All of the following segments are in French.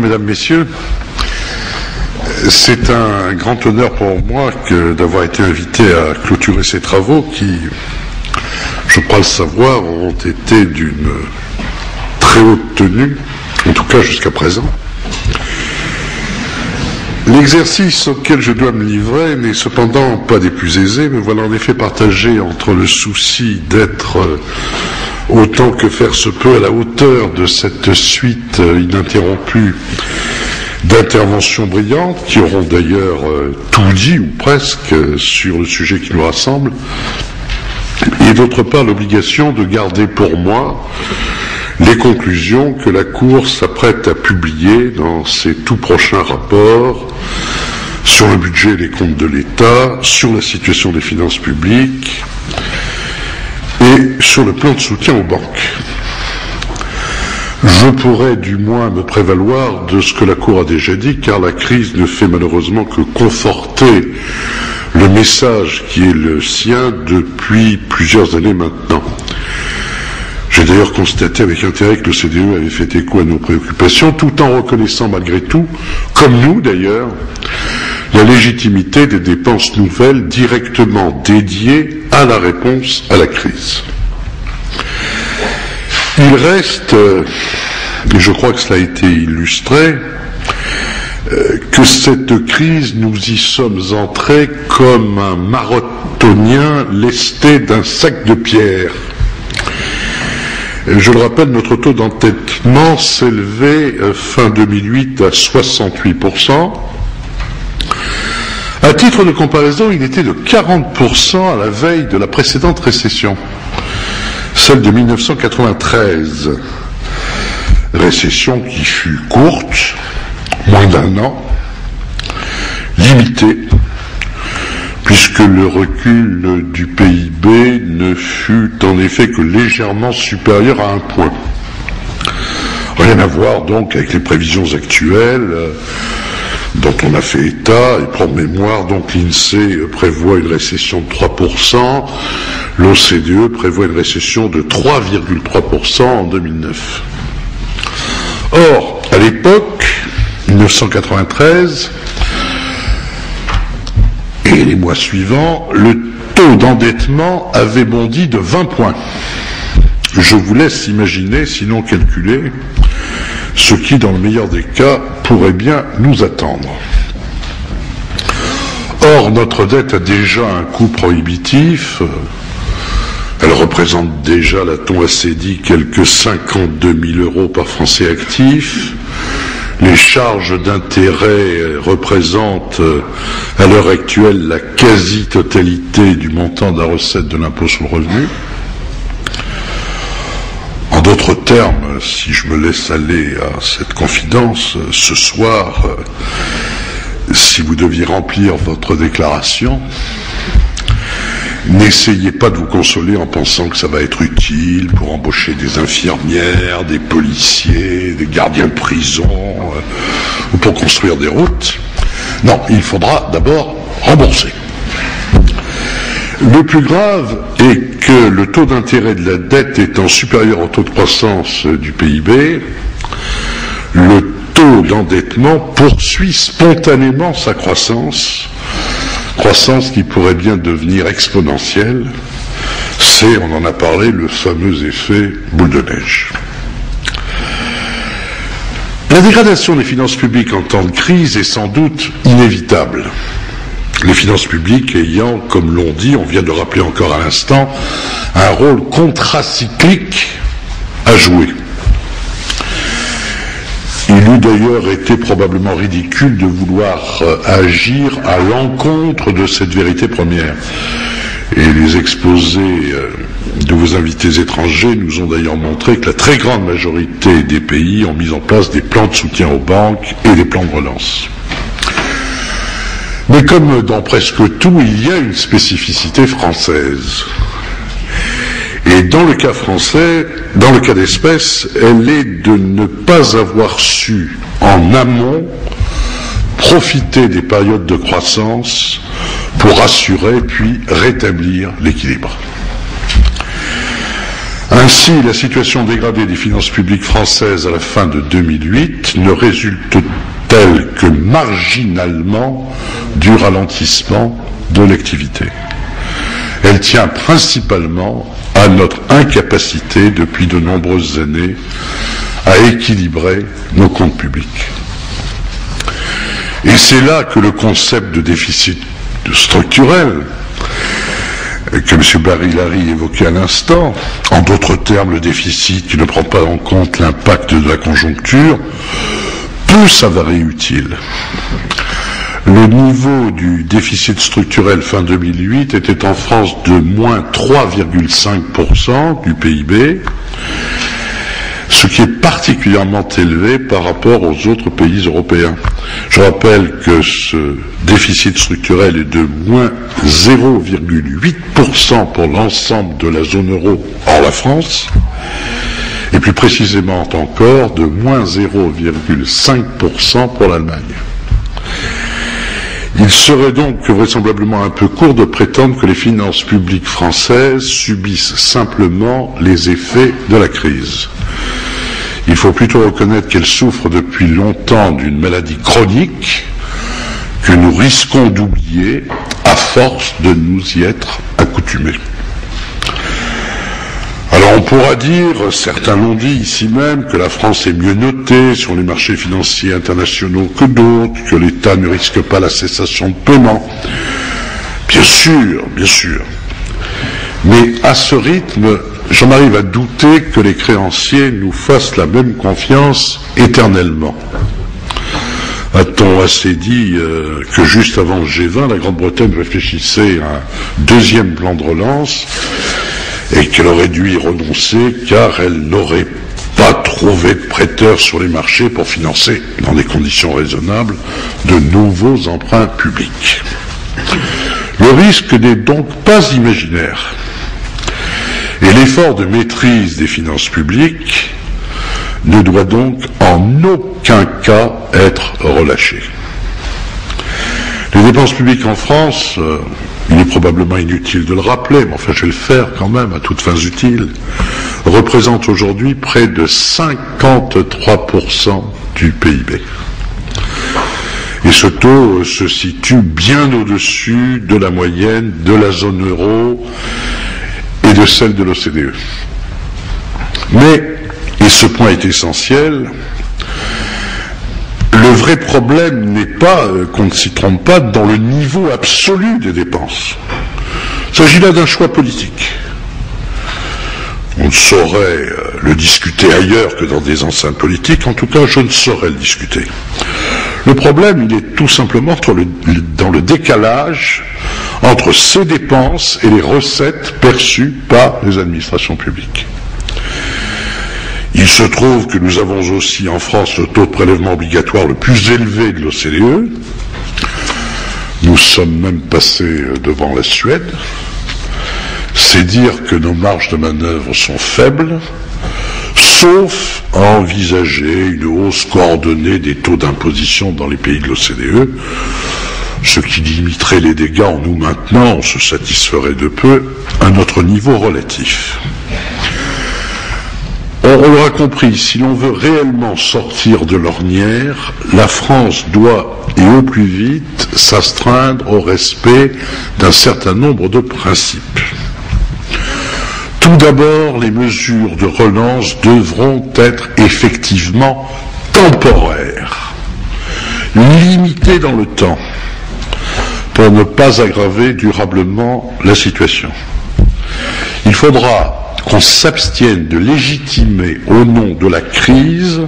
Mesdames, Messieurs, c'est un grand honneur pour moi d'avoir été invité à clôturer ces travaux qui, je crois le savoir, ont été d'une très haute tenue, en tout cas jusqu'à présent. L'exercice auquel je dois me livrer n'est cependant pas des plus aisés, mais voilà en effet partagé entre le souci d'être autant que faire se peut à la hauteur de cette suite ininterrompue d'interventions brillantes, qui auront d'ailleurs tout dit, ou presque, sur le sujet qui nous rassemble, et d'autre part l'obligation de garder pour moi les conclusions que la Cour s'apprête à publier dans ses tout prochains rapports sur le budget et les comptes de l'État, sur la situation des finances publiques, et sur le plan de soutien aux banques. Je pourrais du moins me prévaloir de ce que la Cour a déjà dit, car la crise ne fait malheureusement que conforter le message qui est le sien depuis plusieurs années maintenant. J'ai d'ailleurs constaté avec intérêt que le CDE avait fait écho à nos préoccupations, tout en reconnaissant malgré tout, comme nous d'ailleurs, la légitimité des dépenses nouvelles directement dédiées à la réponse à la crise. Il reste, et je crois que cela a été illustré, que cette crise, nous y sommes entrés comme un marathonien lesté d'un sac de pierres. Je le rappelle, notre taux d'endettement s'élevait fin 2008 à 68%. À titre de comparaison, il était de 40% à la veille de la précédente récession, celle de 1993. Récession qui fut courte, moins d'un an, limitée, puisque le recul du PIB ne fut en effet que légèrement supérieur à 1 point. Rien à voir donc avec les prévisions actuelles dont on a fait état, et pour mémoire, donc l'INSEE prévoit une récession de 3%, l'OCDE prévoit une récession de 3,3% en 2009. Or, à l'époque, 1993, et les mois suivants, le taux d'endettement avait bondi de 20 points. Je vous laisse imaginer, sinon calculer, ce qui, dans le meilleur des cas, pourrait bien nous attendre. Or, notre dette a déjà un coût prohibitif. Elle représente déjà, l'a-t-on assez dit, quelques 52 000 euros par Français actif. Les charges d'intérêt représentent à l'heure actuelle la quasi-totalité du montant de la recette de l'impôt sur le revenu. En d'autres termes, si je me laisse aller à cette confidence, ce soir, si vous deviez remplir votre déclaration, n'essayez pas de vous consoler en pensant que ça va être utile pour embaucher des infirmières, des policiers, des gardiens de prison, ou pour construire des routes. Non, il faudra d'abord rembourser. Le plus grave est que le taux d'intérêt de la dette étant supérieur au taux de croissance du PIB, le taux d'endettement poursuit spontanément sa croissance qui pourrait bien devenir exponentielle. C'est, on en a parlé, le fameux effet boule de neige. La dégradation des finances publiques en temps de crise est sans doute inévitable. Les finances publiques ayant, comme l'on dit, on vient de rappeler encore à l'instant, un rôle contracyclique à jouer. Il eût d'ailleurs été probablement ridicule de vouloir agir à l'encontre de cette vérité première. Et les exposés de vos invités étrangers nous ont d'ailleurs montré que la très grande majorité des pays ont mis en place des plans de soutien aux banques et des plans de relance. Mais comme dans presque tout, il y a une spécificité française. Et dans le cas français, dans le cas d'espèce, elle est de ne pas avoir su, en amont, profiter des périodes de croissance pour assurer puis rétablir l'équilibre. Ainsi, la situation dégradée des finances publiques françaises à la fin de 2008 ne résulte-t-elle que marginalement du ralentissement de l'activité. Elle tient principalement à notre incapacité depuis de nombreuses années à équilibrer nos comptes publics. Et c'est là que le concept de déficit structurel que M. Barilari évoquait à l'instant, en d'autres termes le déficit qui ne prend pas en compte l'impact de la conjoncture, peut s'avérer utile. Le niveau du déficit structurel fin 2008 était en France de moins 3,5% du PIB, ce qui est particulièrement élevé par rapport aux autres pays européens. Je rappelle que ce déficit structurel est de moins 0,8% pour l'ensemble de la zone euro hors la France, et plus précisément encore de moins 0,5% pour l'Allemagne. Il serait donc vraisemblablement un peu court de prétendre que les finances publiques françaises subissent simplement les effets de la crise. Il faut plutôt reconnaître qu'elles souffrent depuis longtemps d'une maladie chronique que nous risquons d'oublier à force de nous y être accoutumés. Alors on pourra dire, certains l'ont dit ici même, que la France est mieux notée sur les marchés financiers internationaux que d'autres, que l'État ne risque pas la cessation de paiement. Bien sûr, bien sûr. Mais à ce rythme, j'en arrive à douter que les créanciers nous fassent la même confiance éternellement. A-t-on assez dit que juste avant le G20, la Grande-Bretagne réfléchissait à un deuxième plan de relance et qu'elle aurait dû y renoncer car elle n'aurait pas trouvé de prêteurs sur les marchés pour financer, dans des conditions raisonnables, de nouveaux emprunts publics. Le risque n'est donc pas imaginaire. Et l'effort de maîtrise des finances publiques ne doit donc en aucun cas être relâché. Les dépenses publiques en France, il est probablement inutile de le rappeler, mais enfin je vais le faire quand même à toutes fins utiles, représentent aujourd'hui près de 53% du PIB. Et ce taux se situe bien au-dessus de la moyenne de la zone euro et de celle de l'OCDE. Mais, et ce point est essentiel, le vrai problème n'est pas, qu'on ne s'y trompe pas, dans le niveau absolu des dépenses. Il s'agit là d'un choix politique. On ne saurait le discuter ailleurs que dans des enceintes politiques, en tout cas je ne saurais le discuter. Le problème, il est tout simplement dans le décalage entre ces dépenses et les recettes perçues par les administrations publiques. Il se trouve que nous avons aussi en France le taux de prélèvement obligatoire le plus élevé de l'OCDE. Nous sommes même passés devant la Suède. C'est dire que nos marges de manœuvre sont faibles, sauf à envisager une hausse coordonnée des taux d'imposition dans les pays de l'OCDE, ce qui limiterait les dégâts en nous maintenant, on se satisferait de peu, à notre niveau relatif. On l'aura compris, si l'on veut réellement sortir de l'ornière, la France doit, et au plus vite, s'astreindre au respect d'un certain nombre de principes. Tout d'abord, les mesures de relance devront être effectivement temporaires, limitées dans le temps, pour ne pas aggraver durablement la situation. Il faudra qu'on s'abstienne de légitimer au nom de la crise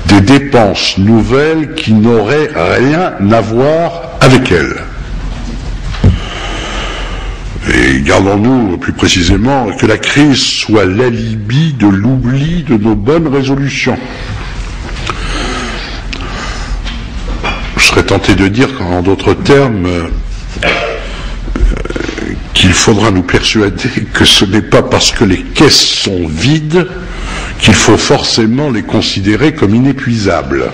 des dépenses nouvelles qui n'auraient rien à voir avec elle. Et gardons-nous plus précisément que la crise soit l'alibi de l'oubli de nos bonnes résolutions. Je serais tenté de dire, en d'autres termes, qu'il faudra nous persuader que ce n'est pas parce que les caisses sont vides qu'il faut forcément les considérer comme inépuisables.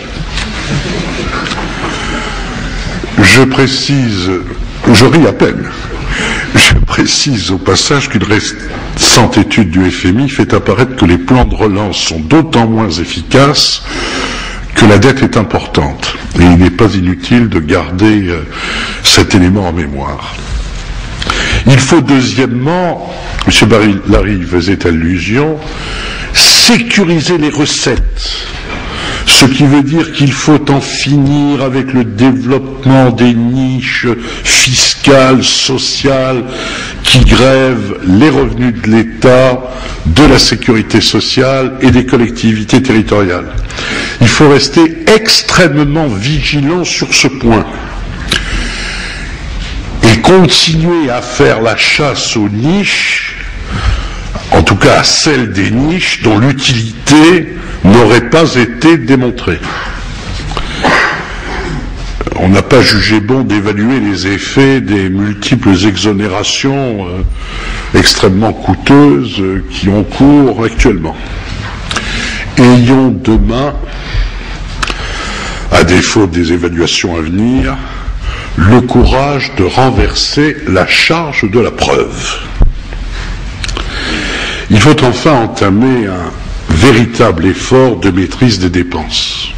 Je précise, je ris à peine, je précise au passage qu'une récente étude du FMI fait apparaître que les plans de relance sont d'autant moins efficaces que la dette est importante. Et il n'est pas inutile de garder cet élément en mémoire. Il faut deuxièmement, M. Larry faisait allusion, sécuriser les recettes. Ce qui veut dire qu'il faut en finir avec le développement des niches fiscales, sociales, qui grèvent les revenus de l'État, de la sécurité sociale et des collectivités territoriales. Il faut rester extrêmement vigilant sur ce point et continuer à faire la chasse aux niches, en tout cas à celles des niches dont l'utilité n'aurait pas été démontrée. On n'a pas jugé bon d'évaluer les effets des multiples exonérations extrêmement coûteuses qui ont cours actuellement. Ayons demain, à défaut des évaluations à venir, le courage de renverser la charge de la preuve. Il faut enfin entamer un véritable effort de maîtrise des dépenses.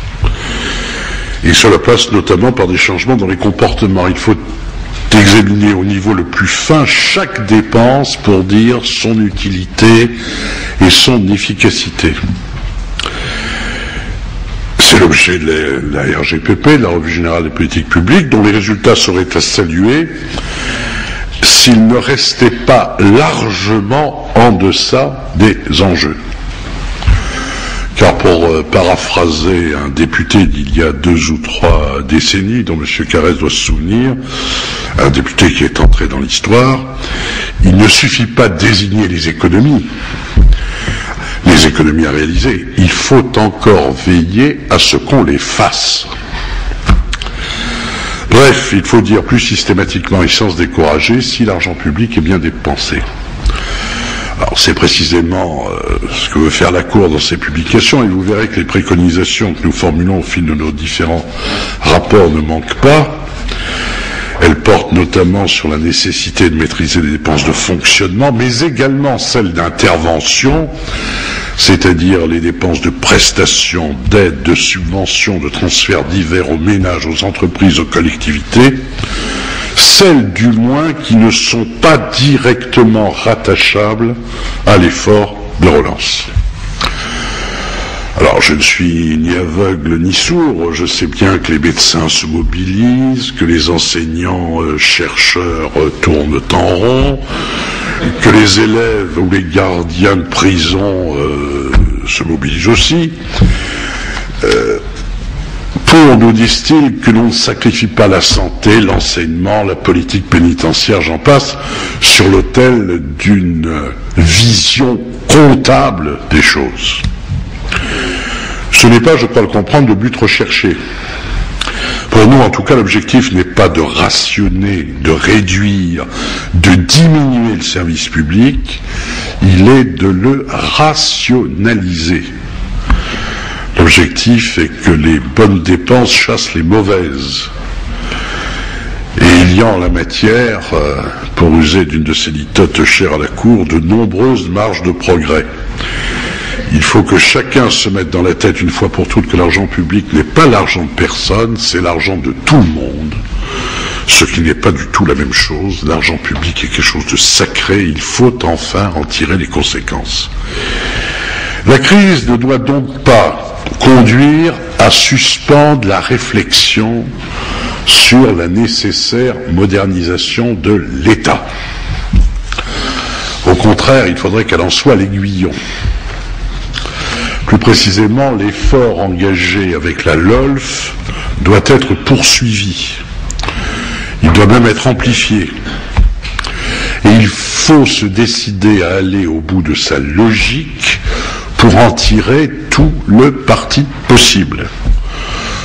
Et cela passe notamment par des changements dans les comportements. Il faut examiner au niveau le plus fin chaque dépense pour dire son utilité et son efficacité. C'est l'objet de la RGPP, de la Revue Générale des Politiques Publiques, dont les résultats seraient à saluer s'ils ne restaient pas largement en deçà des enjeux. Car pour paraphraser un député d'il y a 2 ou 3 décennies, dont M. Carrez doit se souvenir, un député qui est entré dans l'histoire, il ne suffit pas de désigner les économies à réaliser, il faut encore veiller à ce qu'on les fasse. Bref, il faut dire plus systématiquement et sans se décourager si l'argent public est bien dépensé. Alors c'est précisément ce que veut faire la Cour dans ses publications, et vous verrez que les préconisations que nous formulons au fil de nos différents rapports ne manquent pas. Elles portent notamment sur la nécessité de maîtriser les dépenses de fonctionnement, mais également celles d'intervention, c'est-à-dire les dépenses de prestations, d'aides, de subventions, de transferts divers aux ménages, aux entreprises, aux collectivités, celles du moins qui ne sont pas directement rattachables à l'effort de relance. Alors je ne suis ni aveugle ni sourd, je sais bien que les médecins se mobilisent, que les enseignants, chercheurs tournent en rond, que les élèves ou les gardiens de prison se mobilisent aussi. Pour, nous disent-ils, que l'on ne sacrifie pas la santé, l'enseignement, la politique pénitentiaire, j'en passe, sur l'autel d'une vision comptable des choses. Ce n'est pas, je crois le comprendre, le but recherché. Pour nous, en tout cas, l'objectif n'est pas de rationner, de réduire, de diminuer le service public, il est de le rationaliser. L'objectif est que les bonnes dépenses chassent les mauvaises. Et il y a en la matière, pour user d'une de ces litotes chères à la Cour, de nombreuses marges de progrès. Il faut que chacun se mette dans la tête une fois pour toutes que l'argent public n'est pas l'argent de personne, c'est l'argent de tout le monde. Ce qui n'est pas du tout la même chose. L'argent public est quelque chose de sacré, il faut enfin en tirer les conséquences. La crise ne doit donc pas conduire à suspendre la réflexion sur la nécessaire modernisation de l'État. Au contraire, il faudrait qu'elle en soit l'aiguillon. Plus précisément, l'effort engagé avec la LOLF doit être poursuivi. Il doit même être amplifié. Et il faut se décider à aller au bout de sa logique pour en tirer tout le parti possible.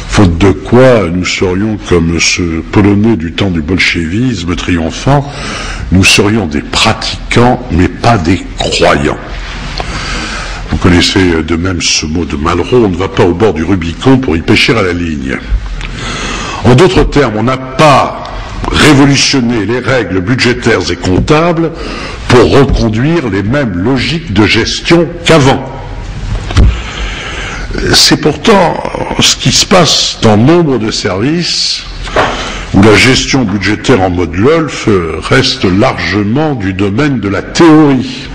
Faute de quoi, nous serions comme ce Polonais du temps du bolchevisme triomphant, nous serions des pratiquants, mais pas des croyants. Vous connaissez de même ce mot de Malraux, on ne va pas au bord du Rubicon pour y pêcher à la ligne. En d'autres termes, on n'a pas révolutionner les règles budgétaires et comptables pour reconduire les mêmes logiques de gestion qu'avant. C'est pourtant ce qui se passe dans nombre de services où la gestion budgétaire en mode LOLF reste largement du domaine de la théorie.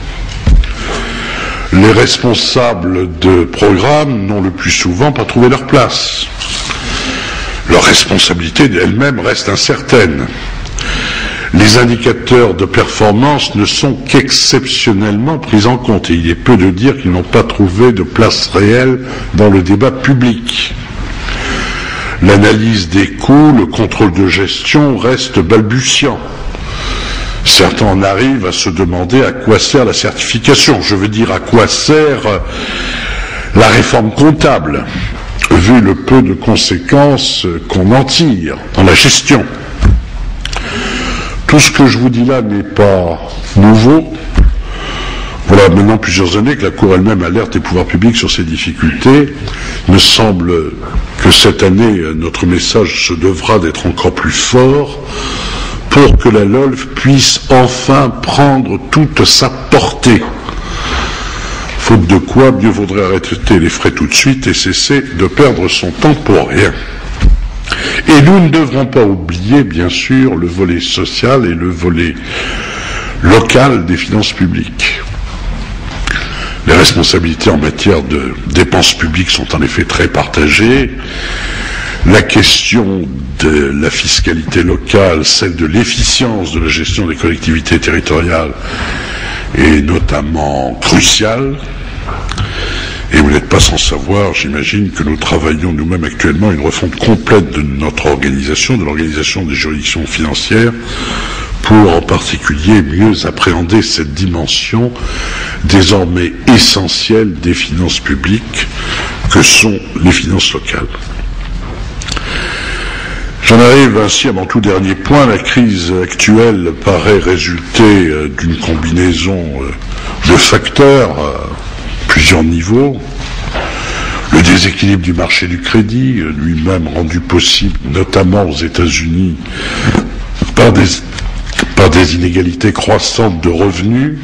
Les responsables de programme n'ont le plus souvent pas trouvé leur place. Leur responsabilité elle-même reste incertaine. Les indicateurs de performance ne sont qu'exceptionnellement pris en compte et il est peu de dire qu'ils n'ont pas trouvé de place réelle dans le débat public. L'analyse des coûts, le contrôle de gestion restent balbutiants. Certains en arrivent à se demander à quoi sert la certification. Je veux dire à quoi sert la réforme comptable, vu le peu de conséquences qu'on en tire dans la gestion. Tout ce que je vous dis là n'est pas nouveau. Voilà maintenant plusieurs années que la Cour elle-même alerte les pouvoirs publics sur ces difficultés. Il me semble que cette année, notre message se devra d'être encore plus fort pour que la LOLF puisse enfin prendre toute sa portée. Faute de quoi, mieux vaudrait arrêter les frais tout de suite et cesser de perdre son temps pour rien. Et nous ne devrons pas oublier, bien sûr, le volet social et le volet local des finances publiques. Les responsabilités en matière de dépenses publiques sont en effet très partagées. La question de la fiscalité locale, celle de l'efficience de la gestion des collectivités territoriales est notamment cruciale. Et vous n'êtes pas sans savoir, j'imagine, que nous travaillons nous-mêmes actuellement à une refonte complète de notre organisation, de l'organisation des juridictions financières, pour en particulier mieux appréhender cette dimension désormais essentielle des finances publiques que sont les finances locales. J'en arrive ainsi à mon tout dernier point. La crise actuelle paraît résulter d'une combinaison de facteurs à plusieurs niveaux. Le déséquilibre du marché du crédit, lui-même rendu possible notamment aux États-Unis par des inégalités croissantes de revenus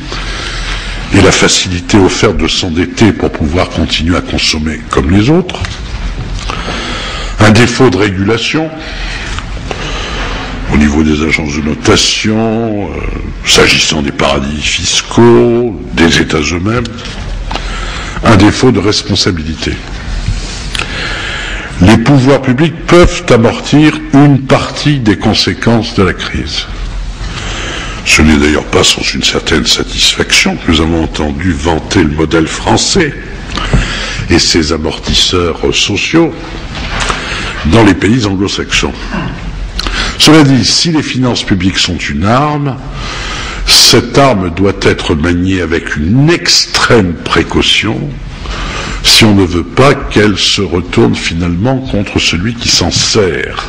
et la facilité offerte de s'endetter pour pouvoir continuer à consommer comme les autres. Un défaut de régulation au niveau des agences de notation, s'agissant des paradis fiscaux, des États eux-mêmes. Un défaut de responsabilité. Les pouvoirs publics peuvent amortir une partie des conséquences de la crise. Ce n'est d'ailleurs pas sans une certaine satisfaction que nous avons entendu vanter le modèle français et ses amortisseurs sociaux dans les pays anglo-saxons. Cela dit, si les finances publiques sont une arme, cette arme doit être maniée avec une extrême précaution si on ne veut pas qu'elle se retourne finalement contre celui qui s'en sert.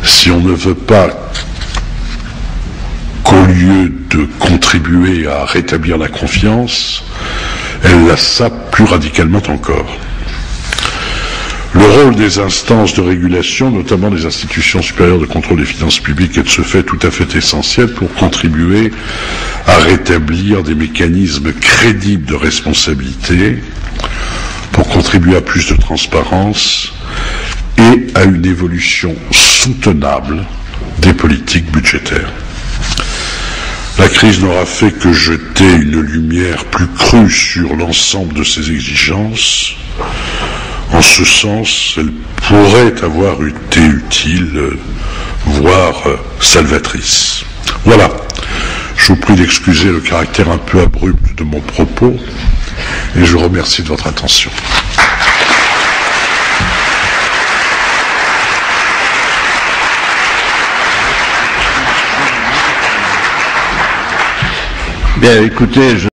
Si on ne veut pas qu'au lieu de contribuer à rétablir la confiance, elle la sape plus radicalement encore. Le rôle des instances de régulation, notamment des institutions supérieures de contrôle des finances publiques, est de ce fait tout à fait essentiel pour contribuer à rétablir des mécanismes crédibles de responsabilité, pour contribuer à plus de transparence et à une évolution soutenable des politiques budgétaires. La crise n'aura fait que jeter une lumière plus crue sur l'ensemble de ces exigences. En ce sens, elle pourrait avoir été utile, voire salvatrice. Voilà. Je vous prie d'excuser le caractère un peu abrupt de mon propos et je vous remercie de votre attention. Bien, écoutez,